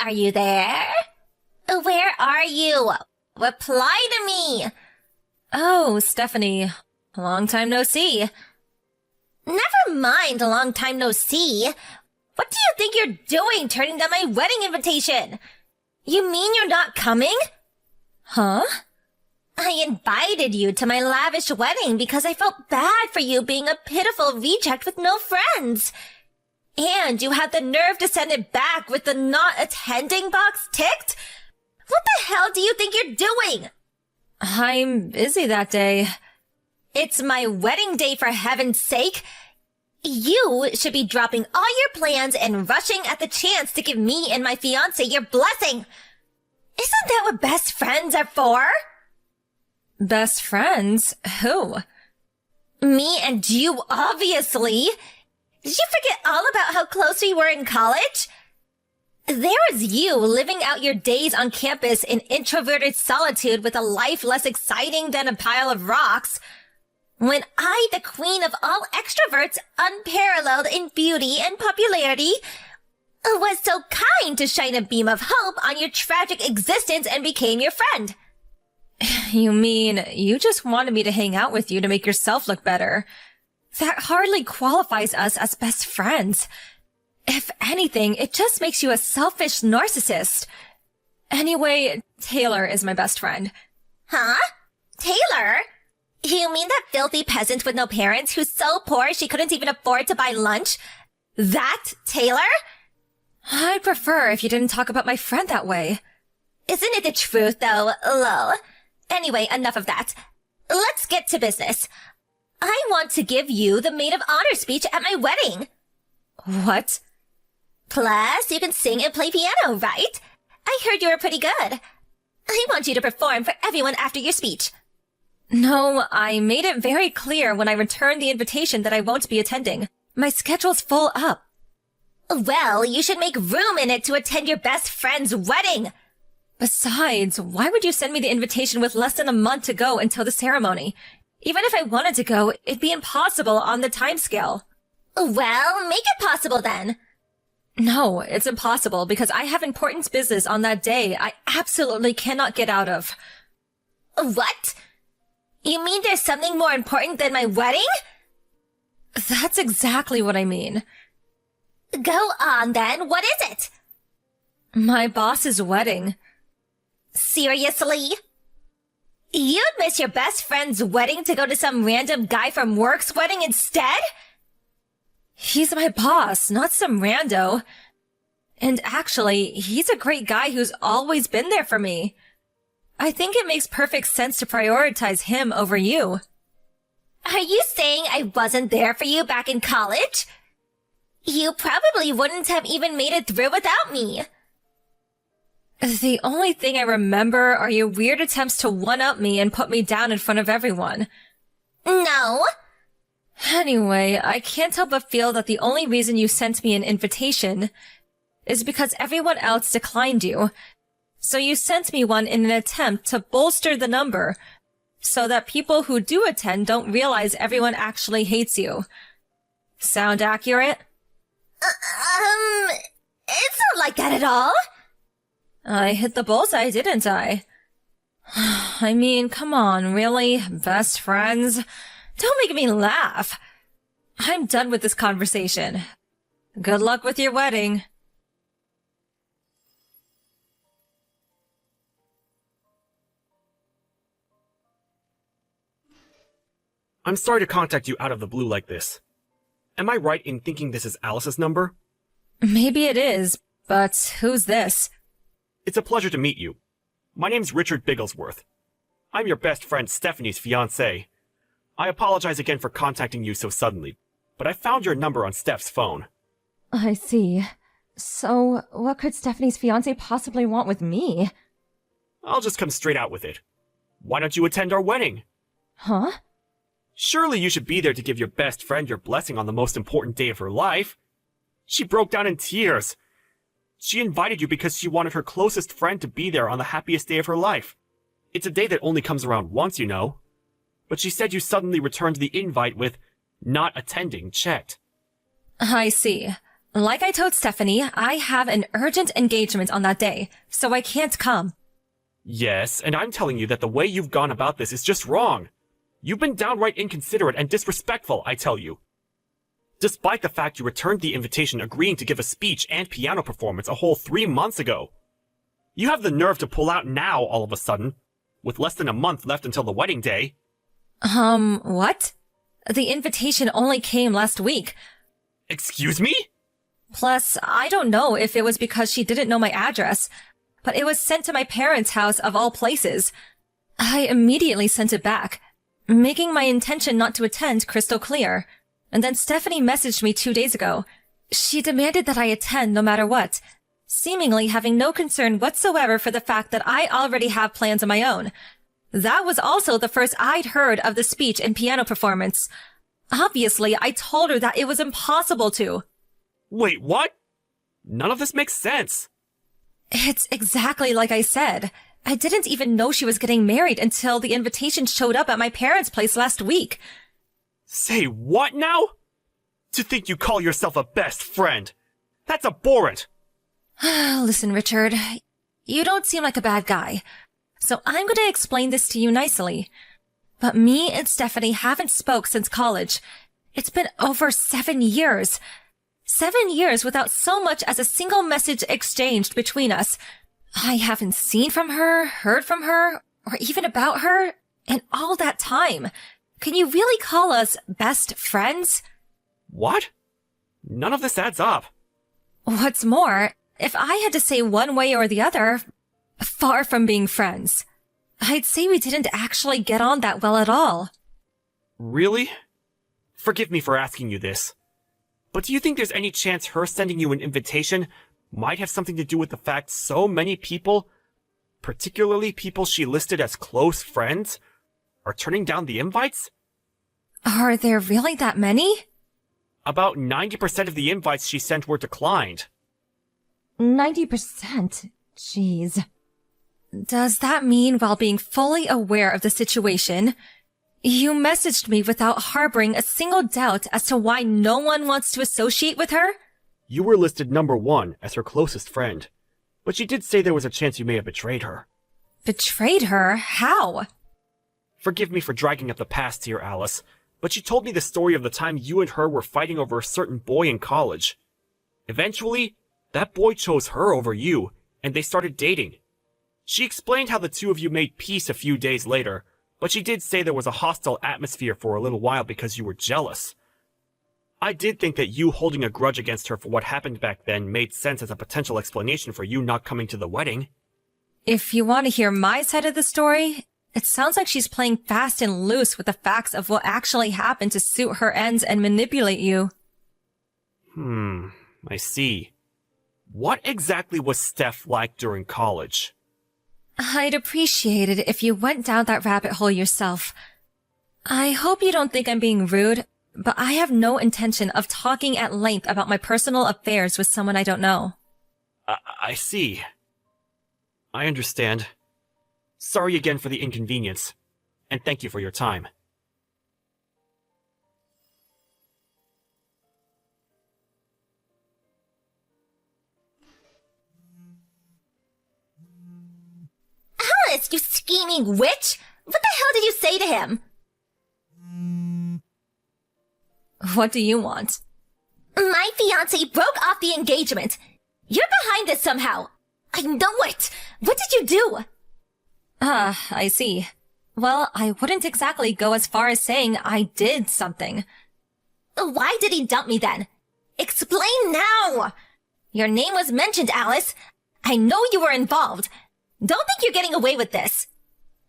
Are you there? Where are you? Reply to me! Oh, Stephanie. Long time no see. Never mind a long time no see. What do you think you're doing turning down my wedding invitation? You mean you're not coming? Huh? I invited you to my lavish wedding because I felt bad for you being a pitiful reject with no friends. And you had the nerve to send it back with the not attending box ticked? What the hell do you think you're doing? I'm busy that day. It's my wedding day, for heaven's sake. You should be dropping all your plans and rushing at the chance to give me and my fiancé your blessing. Isn't that what best friends are for? Best friends? Who? Me and you, obviously. Did you forget all about how close we were in college? There was you living out your days on campus in introverted solitude with a life less exciting than a pile of rocks. When I, the queen of all extroverts, unparalleled in beauty and popularity, was so kind to shine a beam of hope on your tragic existence and became your friend. You mean you just wanted me to hang out with you to make yourself look better? That hardly qualifies us as best friends. If anything, it just makes you a selfish narcissist. Anyway, Taylor is my best friend. Huh? Taylor? You mean that filthy peasant with no parents who's so poor she couldn't even afford to buy lunch? That Taylor? I'd prefer if you didn't talk about my friend that way. Isn't it the truth, though, lol? Anyway, enough of that. Let's get to business. I want to give you the maid of honor speech at my wedding. What? Plus, you can sing and play piano, right? I heard you were pretty good. I want you to perform for everyone after your speech. No, I made it very clear when I returned the invitation that I won't be attending. My schedule's full up. Well, you should make room in it to attend your best friend's wedding. Besides, why would you send me the invitation with less than a month to go until the ceremony? Even if I wanted to go, it'd be impossible on the timescale. Well, make it possible then. No, it's impossible because I have important business on that day I absolutely cannot get out of. What? You mean there's something more important than my wedding? That's exactly what I mean. Go on then, what is it? My boss's wedding. Seriously? You'd miss your best friend's wedding to go to some random guy from work's wedding instead? He's my boss, not some rando. And actually, he's a great guy who's always been there for me. I think it makes perfect sense to prioritize him over you. Are you saying I wasn't there for you back in college? You probably wouldn't have even made it through without me. The only thing I remember are your weird attempts to one-up me and put me down in front of everyone. No. Anyway, I can't help but feel that the only reason you sent me an invitation is because everyone else declined you. So you sent me one in an attempt to bolster the number, so that people who do attend don't realize everyone actually hates you. Sound accurate? It's not like that at all. I hit the bullseye, didn't I? I mean, come on, really? Best friends? Don't make me laugh. I'm done with this conversation. Good luck with your wedding. I'm sorry to contact you out of the blue like this. Am I right in thinking this is Alice's number? Maybe it is, but who's this? It's a pleasure to meet you. My name's Richard Bigglesworth. I'm your best friend Stephanie's fiancé. I apologize again for contacting you so suddenly, but I found your number on Steph's phone. I see. So, what could Stephanie's fiancé possibly want with me? I'll just come straight out with it. Why don't you attend our wedding? Huh? Surely you should be there to give your best friend your blessing on the most important day of her life. She broke down in tears. She invited you because she wanted her closest friend to be there on the happiest day of her life. It's a day that only comes around once, you know. But she said you suddenly returned the invite with not attending checked. I see. Like I told Stephanie, I have an urgent engagement on that day, so I can't come. Yes, and I'm telling you that the way you've gone about this is just wrong. You've been downright inconsiderate and disrespectful, I tell you. Despite the fact you returned the invitation agreeing to give a speech and piano performance a whole 3 months ago. You have the nerve to pull out now all of a sudden, with less than a month left until the wedding day. What? The invitation only came last week. Excuse me? Plus, I don't know if it was because she didn't know my address, but it was sent to my parents' house of all places. I immediately sent it back, making my intention not to attend crystal clear. And then Stephanie messaged me 2 days ago. She demanded that I attend no matter what, seemingly having no concern whatsoever for the fact that I already have plans of my own. That was also the first I'd heard of the speech and piano performance. Obviously, I told her that it was impossible to. Wait, what? None of this makes sense. It's exactly like I said. I didn't even know she was getting married until the invitation showed up at my parents' place last week. Say what now? To think you call yourself a best friend. That's abhorrent. Listen, Richard, you don't seem like a bad guy, so I'm going to explain this to you nicely. But me and Stephanie haven't spoke since college. It's been over 7 years. 7 years without so much as a single message exchanged between us. I haven't seen from her, heard from her, or even about her in all that time. Can you really call us best friends? What? None of this adds up. What's more, if I had to say one way or the other, far from being friends, I'd say we didn't actually get on that well at all. Really? Forgive me for asking you this, but do you think there's any chance her sending you an invitation might have something to do with the fact so many people, particularly people she listed as close friends, are turning down the invites? Are there really that many? About 90% of the invites she sent were declined. 90%? Jeez. Does that mean, while being fully aware of the situation, you messaged me without harboring a single doubt as to why no one wants to associate with her? You were listed number 1 as her closest friend, but she did say there was a chance you may have betrayed her. Betrayed her? How? Forgive me for dragging up the past here, Alice, but she told me the story of the time you and her were fighting over a certain boy in college. Eventually, that boy chose her over you, and they started dating. She explained how the two of you made peace a few days later, but she did say there was a hostile atmosphere for a little while because you were jealous. I did think that you holding a grudge against her for what happened back then made sense as a potential explanation for you not coming to the wedding. If you want to hear my side of the story, it sounds like she's playing fast and loose with the facts of what actually happened to suit her ends and manipulate you. I see. What exactly was Steph like during college? I'd appreciate it if you went down that rabbit hole yourself. I hope you don't think I'm being rude, but I have no intention of talking at length about my personal affairs with someone I don't know. I see. I understand. Sorry again for the inconvenience, and thank you for your time. Alice, you scheming witch! What the hell did you say to him? What do you want? My fiancé broke off the engagement. You're behind this somehow. I know it. What did you do? I see. Well, I wouldn't exactly go as far as saying I did something. Why did he dump me then? Explain now! Your name was mentioned, Alice. I know you were involved. Don't think you're getting away with this.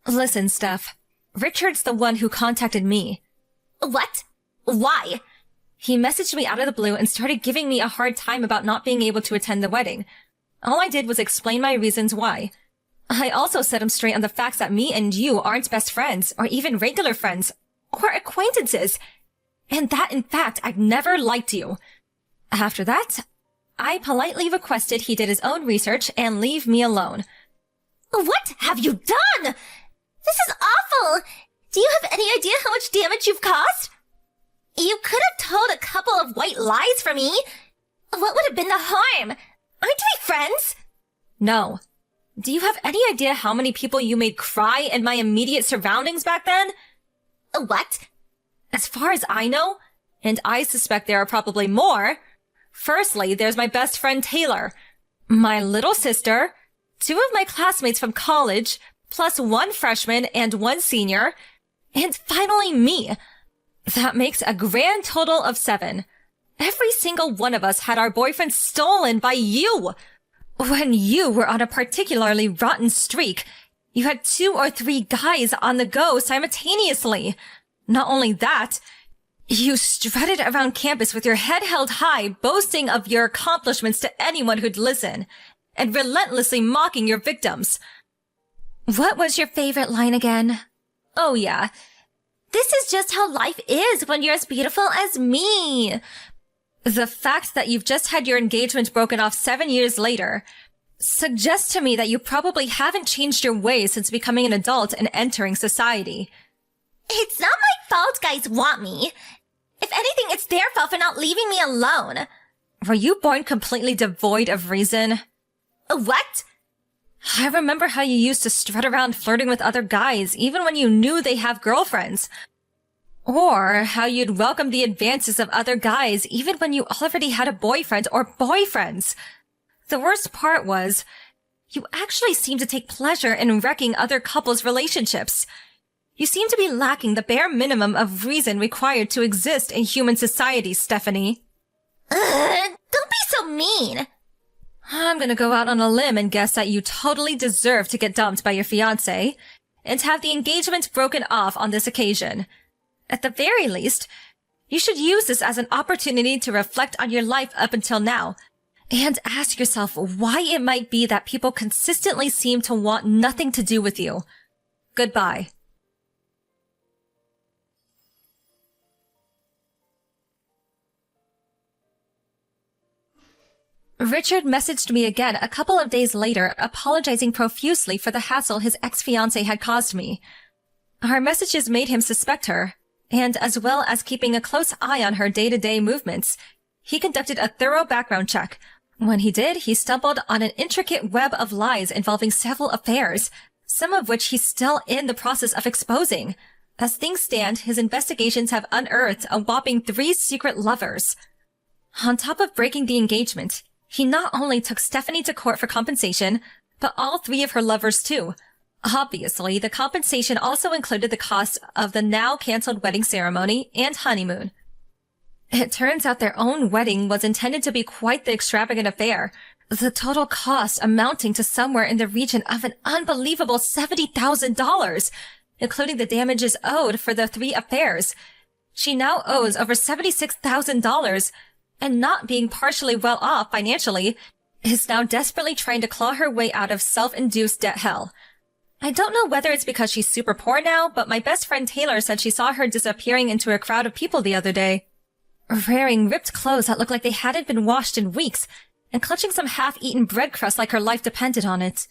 Listen, Steph. Richard's the one who contacted me. What? Why? He messaged me out of the blue and started giving me a hard time about not being able to attend the wedding. All I did was explain my reasons why. I also set him straight on the facts that me and you aren't best friends, or even regular friends, or acquaintances, and that, in fact, I've never liked you. After that, I politely requested he did his own research and leave me alone. What have you done? This is awful! Do you have any idea how much damage you've caused? You could have told a couple of white lies for me. What would have been the harm? Aren't we friends? No. Do you have any idea how many people you made cry in my immediate surroundings back then? What? As far as I know, and I suspect there are probably more, firstly, there's my best friend Taylor, my little sister, 2 of my classmates from college, plus 1 freshman and 1 senior, and finally me. That makes a grand total of 7. Every single one of us had our boyfriends stolen by you. When you were on a particularly rotten streak, you had 2 or 3 guys on the go simultaneously. Not only that, you strutted around campus with your head held high, boasting of your accomplishments to anyone who'd listen, and relentlessly mocking your victims. What was your favorite line again? Oh yeah. This is just how life is when you're as beautiful as me. The fact that you've just had your engagement broken off 7 years later suggests to me that you probably haven't changed your ways since becoming an adult and entering society. It's not my fault guys want me. If anything, it's their fault for not leaving me alone. Were you born completely devoid of reason? What? I remember how you used to strut around flirting with other guys even when you knew they have girlfriends. Or how you'd welcome the advances of other guys even when you already had a boyfriend or boyfriends. The worst part was, you actually seemed to take pleasure in wrecking other couples' relationships. You seem to be lacking the bare minimum of reason required to exist in human society, Stephanie. Don't be so mean. I'm gonna go out on a limb and guess that you totally deserve to get dumped by your fiancé and have the engagement broken off on this occasion. At the very least, you should use this as an opportunity to reflect on your life up until now and ask yourself why it might be that people consistently seem to want nothing to do with you. Goodbye. Richard messaged me again a couple of days later, apologizing profusely for the hassle his ex-fiancée had caused me. Our messages made him suspect her, and as well as keeping a close eye on her day-to-day movements, he conducted a thorough background check. When he did, he stumbled on an intricate web of lies involving several affairs, some of which he's still in the process of exposing. As things stand, his investigations have unearthed a whopping 3 secret lovers. On top of breaking the engagement, he not only took Stephanie to court for compensation, but all 3 of her lovers too. Obviously, the compensation also included the cost of the now cancelled wedding ceremony and honeymoon. It turns out their own wedding was intended to be quite the extravagant affair, the total cost amounting to somewhere in the region of an unbelievable $70,000, including the damages owed for the 3 affairs. She now owes over $76,000, and not being partially well off financially, is now desperately trying to claw her way out of self-induced debt hell. I don't know whether it's because she's super poor now, but my best friend Taylor said she saw her disappearing into a crowd of people the other day, wearing ripped clothes that looked like they hadn't been washed in weeks, and clutching some half-eaten bread crust like her life depended on it.